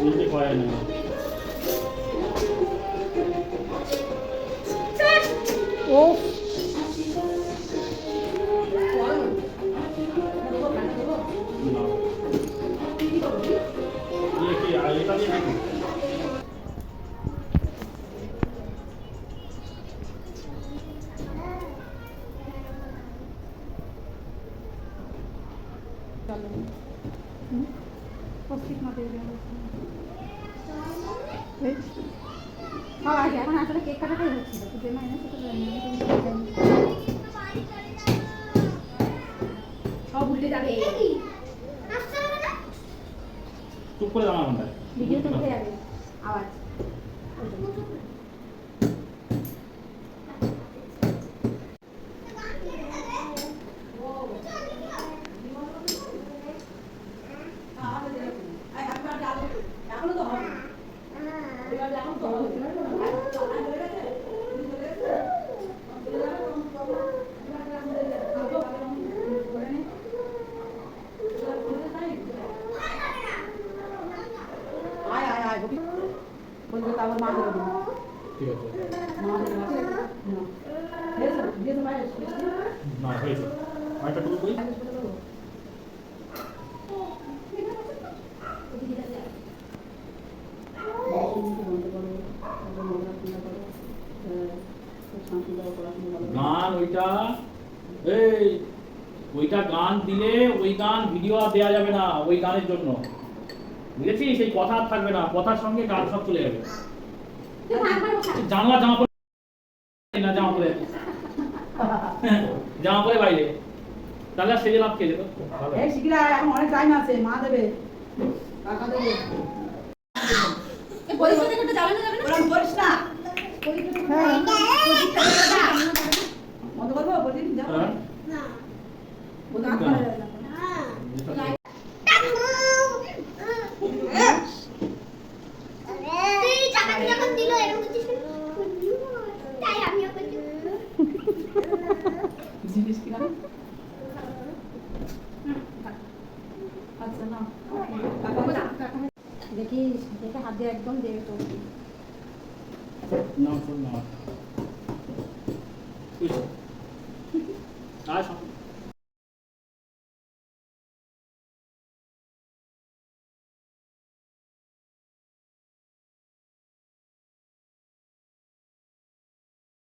নিজে করে না ও ये কি এটা দিয়ে নাকি চলো প্রস্তুত না দিয়ে দেবো বাবা এখন আসলে কেক কাটাটাই হচ্ছিল তো যে মাইনে সেটা সব উল্টে যাবে চুপ করে দাঁড়া ঘন্টায় ভিডিও তো উঠে যাবে আওয়াজ বলবে তারপর মা দেবে ঠিক আছে মা দেবে না হয়েছে আরেকটা টুকু কই গান ওইটা এই ওইটা গান দিলে ওই গান ভিডিও আর দেওয়া যাবে না ওই গানের জন্য বুঝেছিস সেই কথা আর থাকবে না কথার সঙ্গে গান সব চলে যাবে জানলা জামা পরে না জামা পরে জামা পরে বাইরে তাহলে আর সেজে লাভ খেয়ে যেত এই শিগগির এখন অনেক টাইম আছে মা দেবে টাকা দেবে এই পরীক্ষা থেকে তো যাবে না ওরকম করিস না মত করবো বলি যাও না ও গান করে যাবে না দেখিস দেখে হাত দিয়ে একদম দেবে তো না শোন না আর